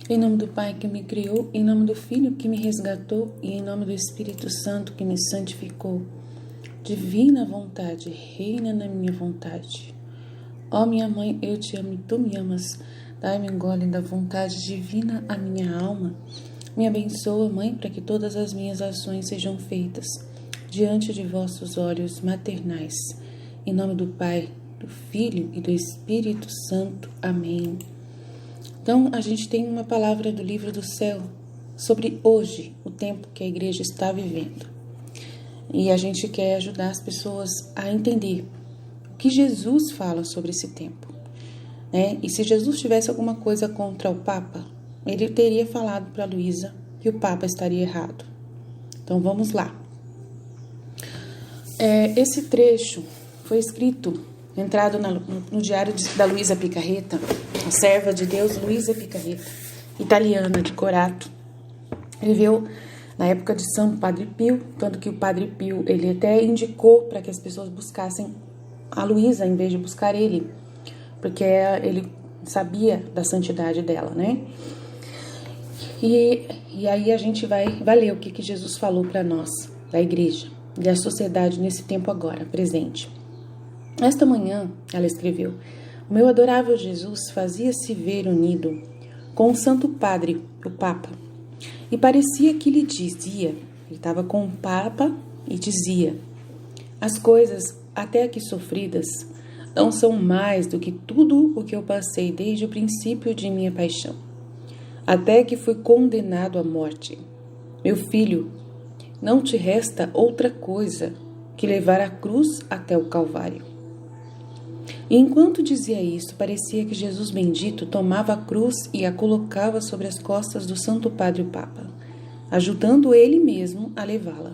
Em nome do Pai que me criou, em nome do Filho que me resgatou e em nome do Espírito Santo que me santificou. Divina vontade, reina na minha vontade. Ó minha mãe, eu te amo e tu me amas. Dai-me um gole da vontade divina à minha alma. Me abençoa, Mãe, para que todas as minhas ações sejam feitas diante de vossos olhos maternais. Em nome do Pai, do Filho e do Espírito Santo. Amém. Então, a gente tem uma palavra do livro do céu sobre hoje, o tempo que a igreja está vivendo. E a gente quer ajudar as pessoas a entender o que Jesus fala sobre esse tempo, né? E se Jesus tivesse alguma coisa contra o Papa, ele teria falado para Luísa que o Papa estaria errado. Então, vamos lá. Esse trecho foi escrito, entrado no diário da Luísa Picarreta, a serva de Deus Luísa Picarreta, italiana de Corato. Viveu na época de São Padre Pio, tanto que o Padre Pio ele até indicou para que as pessoas buscassem a Luísa em vez de buscar ele, porque ele sabia da santidade dela, né? E aí a gente vai ler o que Jesus falou para nós, da igreja, da sociedade nesse tempo agora, presente. Esta manhã, ela escreveu, o meu adorável Jesus fazia-se ver unido com o Santo Padre, o Papa, e parecia que lhe dizia, ele estava com o Papa e dizia, as coisas até aqui sofridas não são mais do que tudo o que eu passei desde o princípio de minha paixão, até que fui condenado à morte. Meu filho, não te resta outra coisa que levar a cruz até o Calvário. E enquanto dizia isso, parecia que Jesus bendito tomava a cruz e a colocava sobre as costas do Santo Padre o Papa, ajudando-o ele mesmo a levá-la.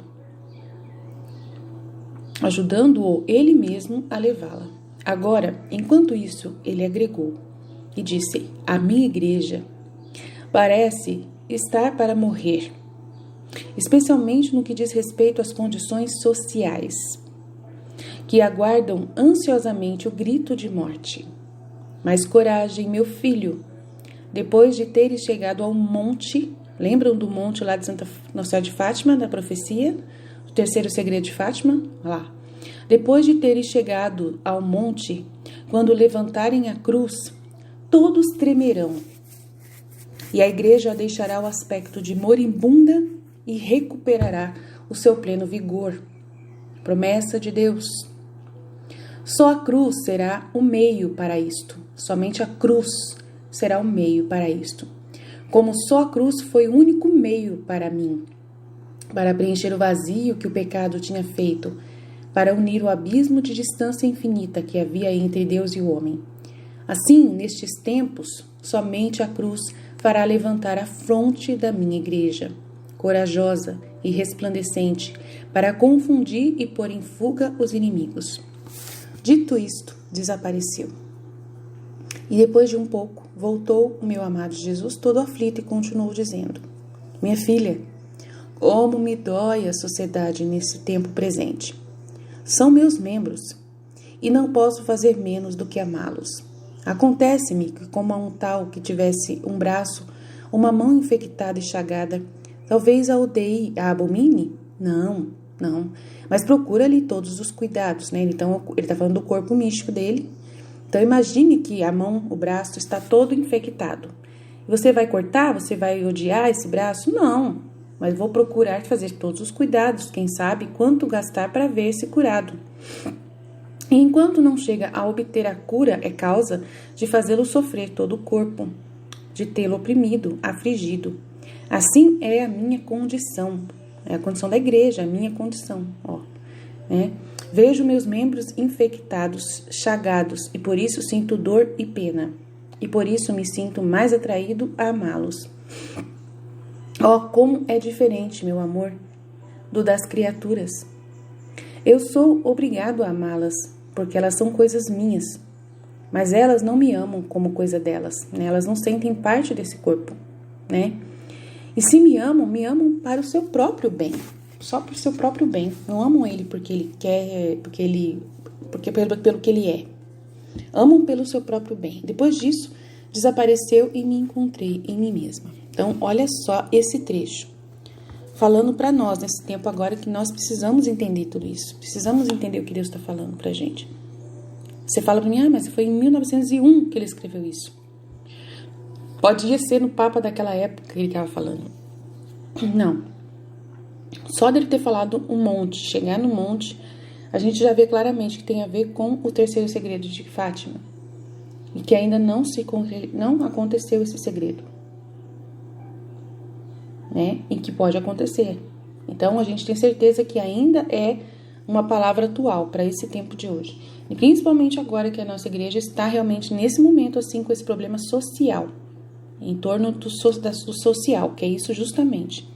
Agora, enquanto isso, ele agregou e disse, a minha igreja parece estar para morrer, especialmente no que diz respeito às condições sociais, que aguardam ansiosamente o grito de morte. Mas coragem, meu filho, depois de teres chegado ao monte, lembram do monte lá de Santa Nossa Senhora de Fátima, da profecia, o terceiro segredo de Fátima? Lá. Depois de teres chegado ao monte, quando levantarem a cruz, todos tremerão, e a igreja deixará o aspecto de moribunda e recuperará o seu pleno vigor. Promessa de Deus. Só a cruz será o meio para isto. Somente a cruz será o meio para isto. Como só a cruz foi o único meio para mim, para preencher o vazio que o pecado tinha feito, para unir o abismo de distância infinita que havia entre Deus e o homem. Assim, nestes tempos, somente a cruz fará levantar a fronte da minha igreja, corajosa e resplandecente, para confundir e pôr em fuga os inimigos. Dito isto, desapareceu. E depois de um pouco, voltou o meu amado Jesus todo aflito e continuou dizendo, minha filha, como me dói a sociedade nesse tempo presente. São meus membros, e não posso fazer menos do que amá-los. Acontece-me que, como a um tal que tivesse um braço, uma mão infectada e chagada, talvez a odeie, a abomine? Não. Mas procura-lhe todos os cuidados, né? Então, ele está falando do corpo místico dele. Então, imagine que a mão, o braço, está todo infectado. Você vai cortar? Você vai odiar esse braço? Não. Mas vou procurar fazer todos os cuidados. Quem sabe quanto gastar para ver-se curado. E enquanto não chega a obter a cura, é causa de fazê-lo sofrer todo o corpo, de tê-lo oprimido, afligido. Assim é a minha condição. É a condição da igreja, a minha condição. Né? Vejo meus membros infectados, chagados, e por isso sinto dor e pena. E por isso me sinto mais atraído a amá-los. Como é diferente, meu amor, do das criaturas. Eu sou obrigado a amá-las, porque elas são coisas minhas. Mas elas não me amam como coisa delas, né? Elas não sentem parte desse corpo, né? E se me amam para o seu próprio bem, só para o seu próprio bem. Não amam ele porque ele quer, pelo que ele é. Amam pelo seu próprio bem. Depois disso, desapareceu e me encontrei em mim mesma. Então, olha só esse trecho. Falando para nós nesse tempo agora que nós precisamos entender tudo isso. Precisamos entender o que Deus está falando pra gente. Você fala para mim, mas foi em 1901 que ele escreveu isso. Podia ser no Papa daquela época que ele estava falando. Não. Só dele ter falado um monte, chegar no monte, a gente já vê claramente que tem a ver com o terceiro segredo de Fátima. E que ainda não aconteceu esse segredo. Né? E que pode acontecer. Então, a gente tem certeza que ainda é uma palavra atual para esse tempo de hoje. E principalmente agora que a nossa igreja está realmente nesse momento assim com esse problema social, em torno do social, que é isso justamente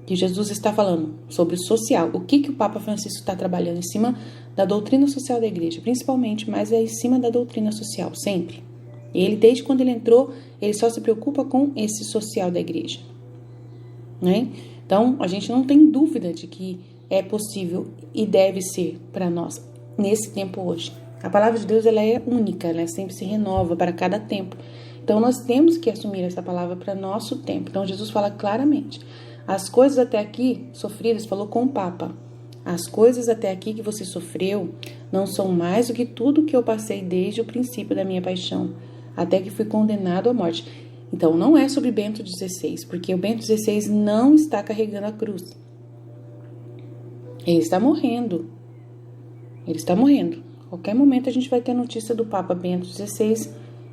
que Jesus está falando sobre o social. O que o Papa Francisco está trabalhando em cima da doutrina social da igreja, principalmente, mas é em cima da doutrina social, sempre. Ele, desde quando ele entrou, ele só se preocupa com esse social da igreja. Né? Então, a gente não tem dúvida de que é possível e deve ser para nós nesse tempo hoje. A palavra de Deus, ela é única, ela sempre se renova para cada tempo. Então, nós temos que assumir essa palavra para nosso tempo. Então, Jesus fala claramente, as coisas até aqui sofridas, falou com o Papa, as coisas até aqui que você sofreu não são mais do que tudo que eu passei desde o princípio da minha paixão, até que fui condenado à morte. Então, não é sobre Bento XVI, porque o Bento XVI não está carregando a cruz. Ele está morrendo. Ele está morrendo. A qualquer momento a gente vai ter notícia do Papa Bento XVI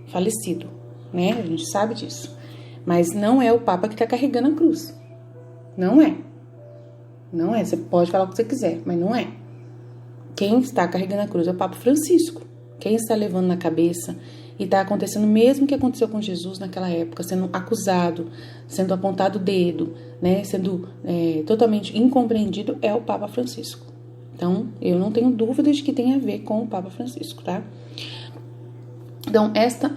falecido, né? A gente sabe disso. Mas não é o Papa que está carregando a cruz. Não é. Não é. Você pode falar o que você quiser, mas não é. Quem está carregando a cruz é o Papa Francisco. Quem está levando na cabeça e está acontecendo o mesmo que aconteceu com Jesus naquela época, sendo acusado, sendo apontado o dedo, né, sendo totalmente incompreendido, é o Papa Francisco. Então, eu não tenho dúvida de que tem a ver com o Papa Francisco, tá? Então, esta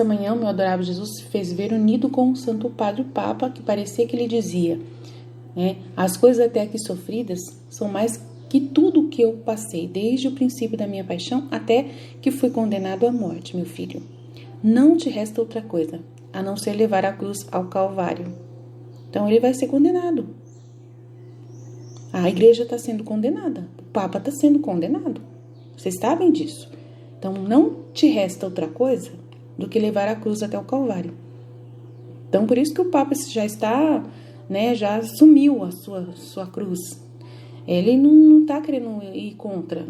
manhã, o meu adorável Jesus se fez ver unido com o Santo Padre Papa, que parecia que ele dizia, né, as coisas até aqui sofridas são mais que tudo o que eu passei, desde o princípio da minha paixão até que fui condenado à morte, meu filho. Não te resta outra coisa, a não ser levar a cruz ao Calvário. Então, ele vai ser condenado. A igreja está sendo condenada. O Papa está sendo condenado. Vocês sabem disso. Então, não te resta outra coisa do que levar a cruz até o Calvário. Então, por isso que o Papa já está, né, já assumiu a sua cruz. Ele não está querendo ir contra.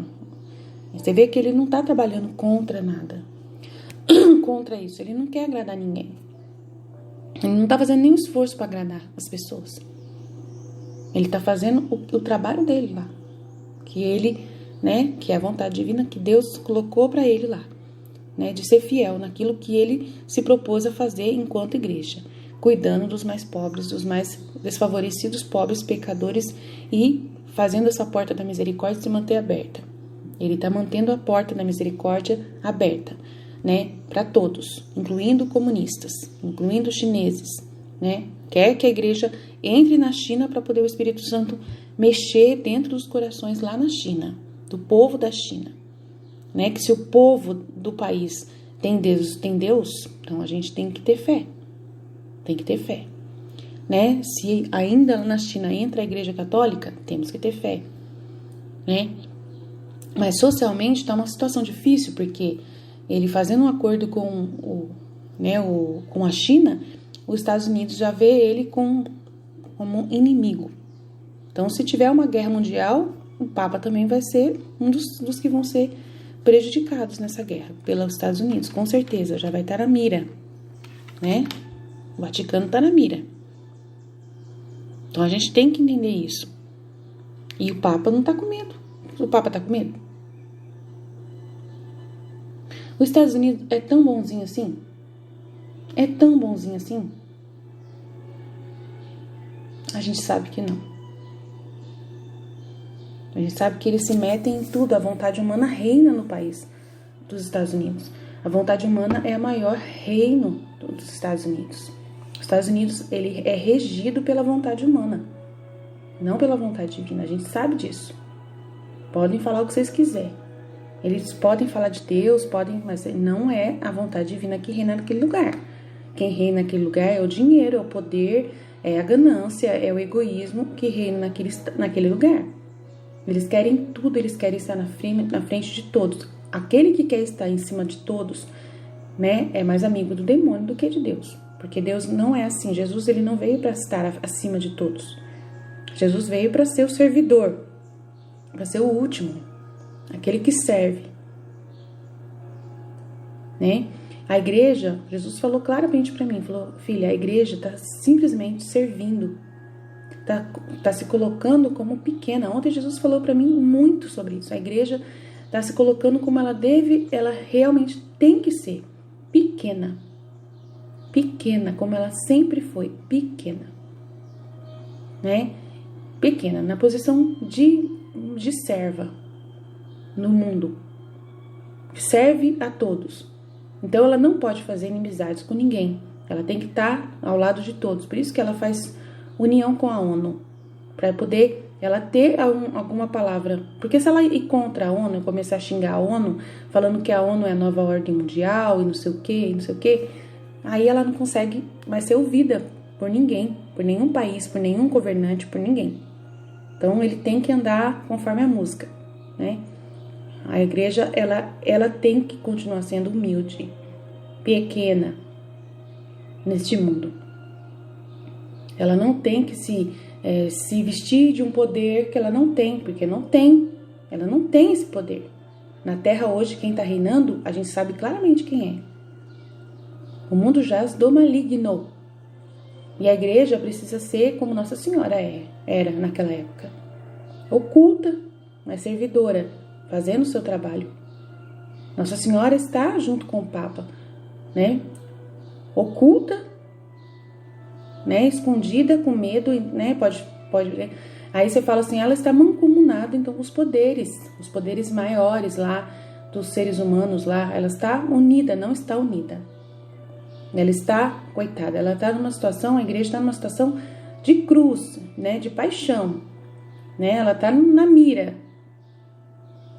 Você vê que ele não está trabalhando contra nada. Contra isso. Ele não quer agradar ninguém. Ele não está fazendo nenhum esforço para agradar as pessoas. Ele está fazendo o trabalho dele lá. Que ele, né, que é a vontade divina que Deus colocou para ele lá. Né, de ser fiel naquilo que ele se propôs a fazer enquanto igreja. Cuidando dos mais pobres, dos mais desfavorecidos, pobres, pecadores e fazendo essa porta da misericórdia se manter aberta. Ele está mantendo a porta da misericórdia aberta, né, para todos, incluindo comunistas, incluindo chineses, né? Quer que a igreja entre na China para poder o Espírito Santo mexer dentro dos corações lá na China, do povo da China, né? Que se o povo do país tem Deus, então a gente tem que ter fé, tem que ter fé. Né? Se ainda na China entra a Igreja Católica, temos que ter fé, né? Mas socialmente está uma situação difícil, porque ele fazendo um acordo com com a China, os Estados Unidos já vê ele como um inimigo. Então, se tiver uma guerra mundial, o Papa também vai ser um dos que vão ser prejudicados nessa guerra pelos Estados Unidos, com certeza, já vai estar na mira, né? O Vaticano está na mira. Então, a gente tem que entender isso. E o Papa não está com medo. O Papa está com medo? Os Estados Unidos é tão bonzinho assim? É tão bonzinho assim? A gente sabe que não. A gente sabe que eles se metem em tudo. A vontade humana reina no país dos Estados Unidos. A vontade humana é o maior reino dos Estados Unidos. Os Estados Unidos, ele é regido pela vontade humana, não pela vontade divina. A gente sabe disso. Podem falar o que vocês quiserem. Eles podem falar de Deus, mas não é a vontade divina que reina naquele lugar. Quem reina naquele lugar é o dinheiro, é o poder, é a ganância, é o egoísmo que reina naquele lugar. Eles querem tudo, eles querem estar na frente de todos. Aquele que quer estar em cima de todos, né, é mais amigo do demônio do que de Deus. Porque Deus não é assim. Jesus, ele não veio para estar acima de todos. Jesus veio para ser o servidor, para ser o último, aquele que serve, né? A igreja, Jesus falou claramente para mim, falou: filha, a igreja está simplesmente servindo, tá se colocando como pequena. Ontem Jesus falou para mim muito sobre isso. A igreja está se colocando como ela realmente tem que ser, pequena, como ela sempre foi, pequena, né? Pequena, na posição de serva no mundo, serve a todos. Então ela não pode fazer inimizades com ninguém, ela tem que estar ao lado de todos. Por isso que ela faz união com a ONU, para poder ela ter alguma palavra. Porque se ela ir contra a ONU, começar a xingar a ONU, falando que a ONU é a nova ordem mundial e não sei o que, aí ela não consegue mais ser ouvida por ninguém, por nenhum país, por nenhum governante, por ninguém. Então ele tem que andar conforme a música, né? A igreja, ela tem que continuar sendo humilde, pequena neste mundo. Ela não tem que se vestir de um poder que ela não tem, porque não tem. Ela não tem esse poder. Na Terra hoje, quem está reinando, a gente sabe claramente quem é. O mundo jaz do maligno. E a igreja precisa ser como Nossa Senhora era naquela época. Oculta, mas servidora, fazendo o seu trabalho. Nossa Senhora está junto com o Papa, né? Oculta, né? Escondida, com medo, né? Pode. Aí você fala assim, ela está mancomunada, então, com os poderes maiores lá, dos seres humanos lá, ela está unida, não está unida. Ela está, coitada, ela está numa situação, a igreja está numa situação de cruz, né? De paixão, né? Ela está na mira.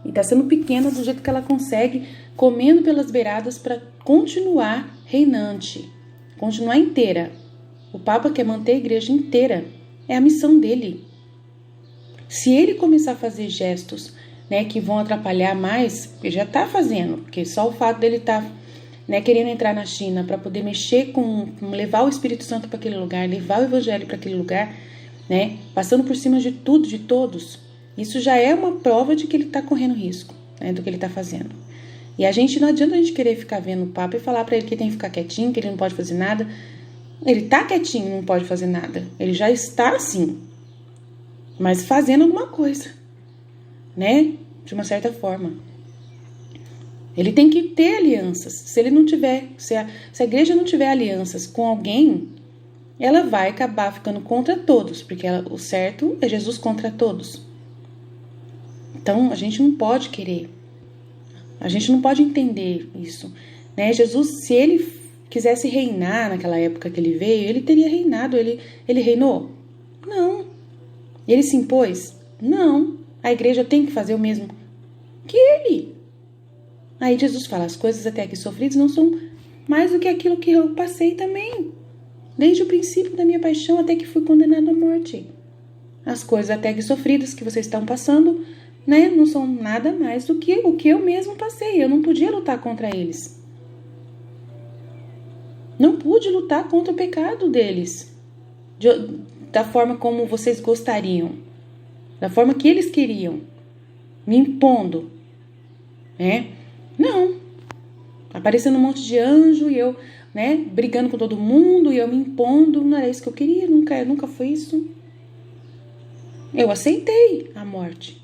E está sendo pequena do jeito que ela consegue, comendo pelas beiradas para continuar reinante, continuar inteira. O Papa quer manter a igreja inteira. É a missão dele. Se ele começar a fazer gestos, né, que vão atrapalhar mais, ele já está fazendo, porque só o fato dele estar, né, querendo entrar na China para poder mexer levar o Espírito Santo para aquele lugar, levar o Evangelho para aquele lugar, né, passando por cima de tudo, de todos, isso já é uma prova de que ele está correndo risco, né, do que ele está fazendo. E não adianta a gente querer ficar vendo o Papa e falar para ele que ele tem que ficar quietinho, que ele não pode fazer nada. Ele está quietinho, não pode fazer nada. Ele já está assim, mas fazendo alguma coisa, né? De uma certa forma. Ele tem que ter alianças. Se ele não tiver, se a igreja não tiver alianças com alguém, ela vai acabar ficando contra todos, porque o certo é Jesus contra todos. Então, a gente não pode querer. A gente não pode entender isso, né? Jesus, se ele quisesse reinar naquela época que ele veio, ele teria reinado. Ele reinou? Não. Ele se impôs? Não. A igreja tem que fazer o mesmo que ele. Aí Jesus fala, as coisas até aqui sofridas não são mais do que aquilo que eu passei também. Desde o princípio da minha paixão até que fui condenado à morte. As coisas até aqui sofridas que vocês estão passando, né, não são nada mais do que o que eu mesmo passei. Eu não podia lutar contra eles. Não pude lutar contra o pecado deles. Da forma como vocês gostariam. Da forma que eles queriam. Me impondo. Né? Não. Aparecendo um monte de anjo e eu, né, brigando com todo mundo e eu me impondo. Não era isso que eu queria. Nunca foi isso. Eu aceitei a morte.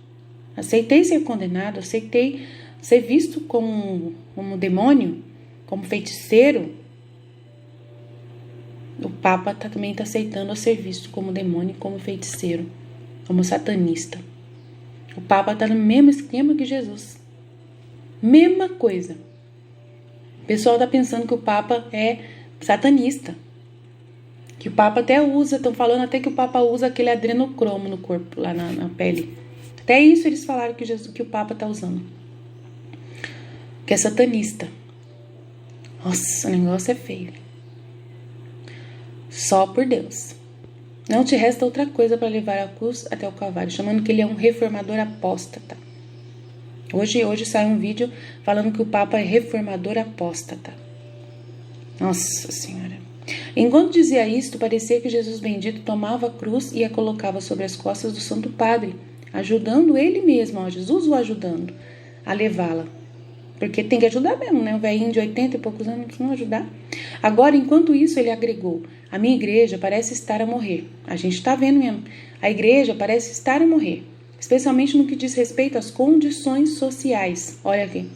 Aceitei ser condenado, aceitei ser visto como demônio, como feiticeiro. O Papa também está aceitando ser visto como demônio, como feiticeiro, como satanista. O Papa está no mesmo esquema que Jesus. Mesma coisa. O pessoal está pensando que o Papa é satanista. Que o Papa até usa, estão falando até que o Papa usa aquele adrenocromo no corpo, lá na pele. Até isso eles falaram que o Papa está usando. que é satanista. Nossa, o negócio é feio. Só por Deus. Não te resta outra coisa para levar a cruz até o Calvário, chamando que ele é um reformador apóstata. Hoje sai um vídeo falando que o Papa é reformador apóstata. Nossa Senhora. Enquanto dizia isto, parecia que Jesus bendito tomava a cruz e a colocava sobre as costas do Santo Padre, ajudando ele mesmo, Jesus o ajudando a levá-la. Porque tem que ajudar mesmo, né? O velhinho de 80 e poucos anos não ajudar. Agora, enquanto isso, ele agregou: a minha igreja parece estar a morrer. A gente está vendo mesmo. A igreja parece estar a morrer, especialmente no que diz respeito às condições sociais. Olha aqui.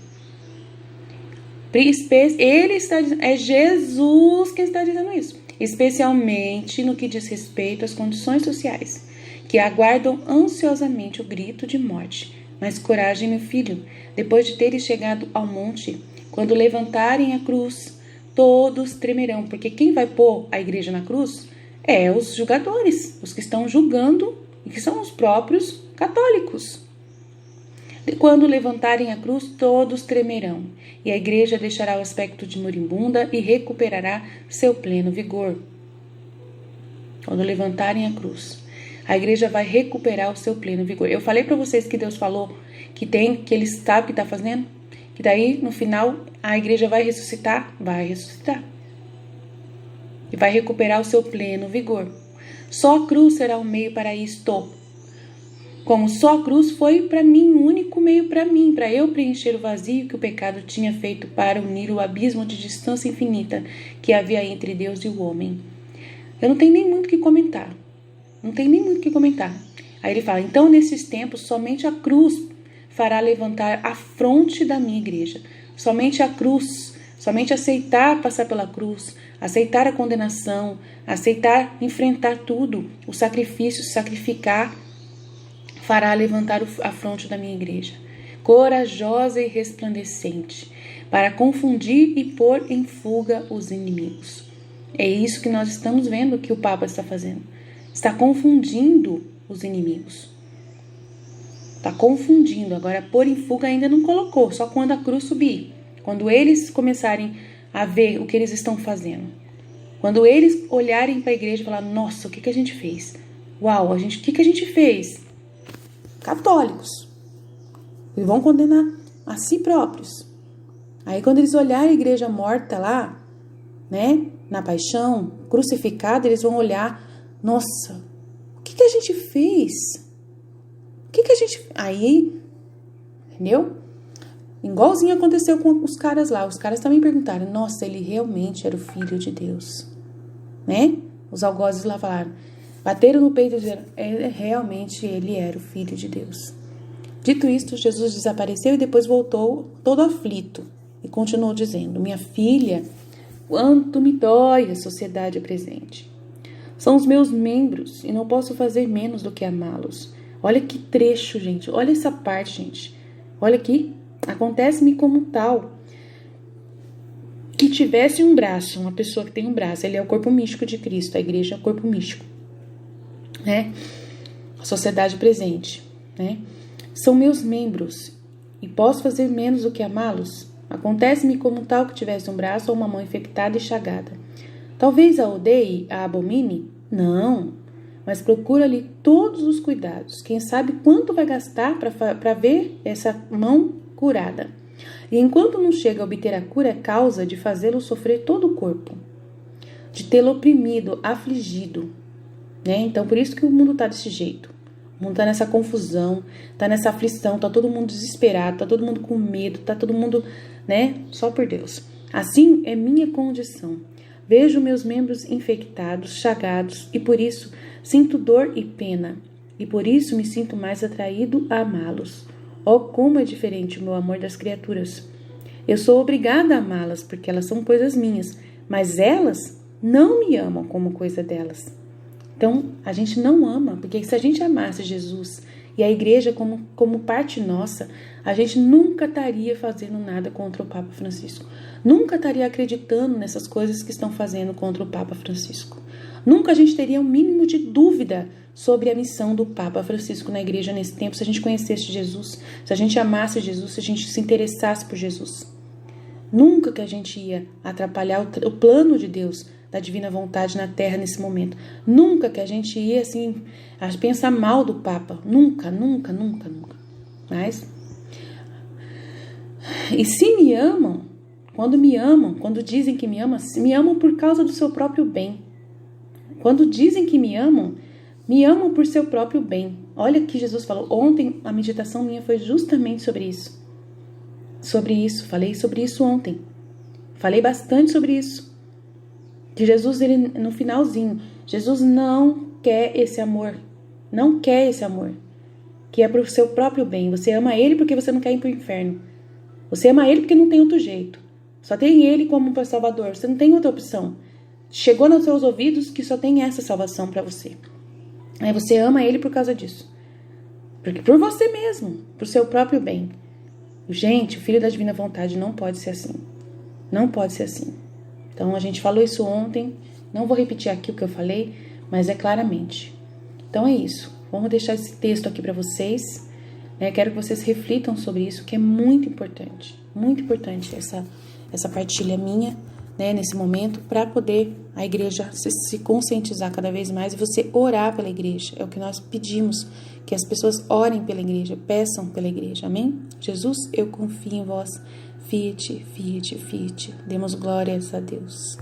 É Jesus quem está dizendo isso. Especialmente no que diz respeito às condições sociais, que aguardam ansiosamente o grito de morte. Mas coragem, meu filho, depois de teres chegado ao monte, quando levantarem a cruz, todos tremerão, porque quem vai pôr a igreja na cruz é os julgadores, os que estão julgando e que são os próprios católicos. Quando levantarem a cruz, todos tremerão, e a igreja deixará o aspecto de moribunda e recuperará seu pleno vigor. Quando levantarem a cruz, a igreja vai recuperar o seu pleno vigor. Eu falei para vocês que Deus falou que ele sabe o que está fazendo, que daí no final a igreja vai ressuscitar, e vai recuperar o seu pleno vigor. Só a cruz será o meio para isto. Como só a cruz foi para mim, o único meio para mim, para eu preencher o vazio que o pecado tinha feito para unir o abismo de distância infinita que havia entre Deus e o homem. Eu não tenho nem muito o que comentar. Aí ele fala: então nesses tempos somente a cruz fará levantar a fronte da minha igreja. Somente a cruz, somente aceitar passar pela cruz, aceitar a condenação, aceitar enfrentar tudo, o sacrifício, sacrificar, fará levantar a fronte da minha igreja, corajosa e resplandecente, para confundir e pôr em fuga os inimigos. É isso que nós estamos vendo que o Papa está fazendo. Está confundindo os inimigos. Está confundindo. Agora, pôr em fuga ainda não colocou, só quando a cruz subir. Quando eles começarem a ver o que eles estão fazendo. Quando eles olharem para a igreja e falar: nossa, o que a gente fez? Uau, o que a gente fez? Católicos. Eles vão condenar a si próprios. Aí quando eles olharem a igreja morta lá, né, na paixão, crucificada, eles vão olhar: nossa, o que a gente fez? Aí, entendeu? Igualzinho aconteceu com os caras lá. Os caras também perguntaram: nossa, ele realmente era o Filho de Deus, né? Os algozes lá falaram, bateram no peito e disseram: realmente ele era o Filho de Deus. Dito isto, Jesus desapareceu e depois voltou todo aflito e continuou dizendo: minha filha, quanto me dói a sociedade presente. São os meus membros e não posso fazer menos do que amá-los. Olha que trecho, gente. Olha essa parte, gente. Olha aqui. Acontece-me como tal que tivesse um braço, uma pessoa que tem um braço, ele é o corpo místico de Cristo, a igreja é o corpo místico, né? A sociedade presente, né? São meus membros e posso fazer menos do que amá-los? Acontece-me como tal que tivesse um braço ou uma mão infectada e chagada. Talvez a odeie, a abomine? Não, mas procura-lhe todos os cuidados. Quem sabe quanto vai gastar para ver essa mão curada. E enquanto não chega a obter a cura, é causa de fazê-lo sofrer todo o corpo, de tê-lo oprimido, afligido, né? Então, por isso que o mundo está desse jeito. O mundo está nessa confusão, está nessa aflição, está todo mundo desesperado, está todo mundo com medo, está todo mundo, né? Só por Deus. Assim é minha condição. Vejo meus membros infectados, chagados, e por isso sinto dor e pena, e por isso me sinto mais atraído a amá-los. Oh, como é diferente o meu amor das criaturas. Eu sou obrigada a amá-las, porque elas são coisas minhas, mas elas não me amam como coisa delas. Então, a gente não ama, porque se a gente amasse Jesus e a igreja como parte nossa, a gente nunca estaria fazendo nada contra o Papa Francisco. Nunca estaria acreditando nessas coisas que estão fazendo contra o Papa Francisco. Nunca a gente teria um mínimo de dúvida sobre a missão do Papa Francisco na igreja nesse tempo, se a gente conhecesse Jesus, se a gente amasse Jesus, se a gente se interessasse por Jesus. Nunca que a gente ia atrapalhar o plano de Deus, da divina vontade na Terra nesse momento. Nunca que a gente ia, assim, pensar mal do Papa. Nunca, nunca, nunca, nunca. Mas, e se me amam, quando dizem que me amam por causa do seu próprio bem. Quando dizem que me amam por seu próprio bem. Olha o que Jesus falou. Ontem a meditação minha foi justamente sobre isso. Falei sobre isso ontem. Falei bastante sobre isso. Que Jesus, ele no finalzinho, Jesus não quer esse amor. Não quer esse amor. Que é pro seu próprio bem. Você ama ele porque você não quer ir pro inferno. Você ama ele porque não tem outro jeito. Só tem ele como salvador. Você não tem outra opção. Chegou nos seus ouvidos que só tem essa salvação para você. Aí você ama ele por causa disso. Porque por você mesmo, pro seu próprio bem. Gente, o filho da divina vontade não pode ser assim. Não pode ser assim. Então a gente falou isso ontem. Não vou repetir aqui o que eu falei, mas é claramente. Então é isso. Vamos deixar esse texto aqui para vocês. Quero que vocês reflitam sobre isso, que é muito importante. Muito importante essa partilha minha, nesse momento, para poder a igreja se conscientizar cada vez mais e você orar pela igreja. É o que nós pedimos, que as pessoas orem pela igreja, peçam pela igreja. Amém? Jesus, eu confio em vós. Fiat, fiat, fiat. Demos glórias a Deus.